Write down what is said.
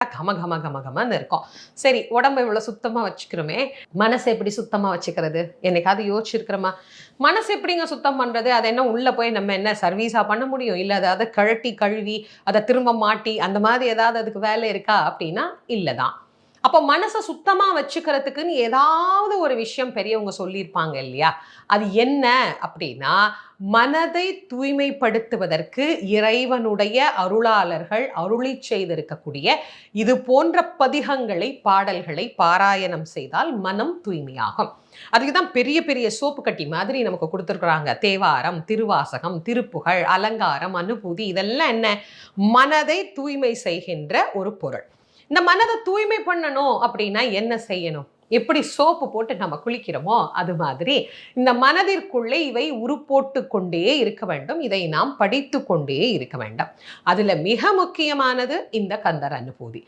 கம கம கம கமன்னு இருக்கும். சரி, உடம்ப இவ்வளோ சுத்தமா வச்சுக்கிறோமே, மனச எப்படி சுத்தமா வச்சுக்கிறது? என்னைக்காவது யோசிச்சிருக்கிறோமா? மனசு எப்படிங்க சுத்தம் பண்றது? அத என்ன உள்ள போய் நம்ம என்ன சர்வீஸா பண்ண முடியும்? இல்ல அத கழட்டி, கழுவி, அத திரும்ப மாட்டி, அந்த மாதிரி ஏதாவது அதுக்கு வேலை இருக்கா? அப்படின்னா, இல்ல தான். அப்போ மனச சுத்தமா வச்சுக்கிறதுக்குன்னு ஏதாவது ஒரு விஷயம் பெரியவங்க சொல்லியிருப்பாங்க இல்லையா? அது என்ன அப்படின்னா, மனதை தூய்மைப்படுத்துவதற்கு இறைவனுடைய அருளாளர்கள் அருளிச் செய்திருக்கக்கூடிய இது போன்ற பதிகங்களை, பாடல்களை பாராயணம் செய்தால் மனம் தூய்மையாகும். அதுக்கு தான் பெரிய பெரிய சோப்பு கட்டி மாதிரி நமக்கு குடுத்துருக்குறாங்க. தேவாரம், திருவாசகம், திருப்புகழ், அலங்காரம், அனுபூதி இதெல்லாம் என்ன? மனதை தூய்மை செய்கின்ற ஒரு பொருள். இந்த மனத தூய்மை பண்ணணும் அப்படின்னா என்ன செய்யணும்? எப்படி சோப்பு போட்டு நம்ம குளிக்கிறோமோ, அது மாதிரி இந்த மனதிற்குள்ளே இவை உருப்போட்டுக் கொண்டே இருக்க வேண்டும். இதை நாம் படித்துக் கொண்டே இருக்க வேண்டும். அதுல மிக முக்கியமானது இந்த கந்தர் அனுபூதி.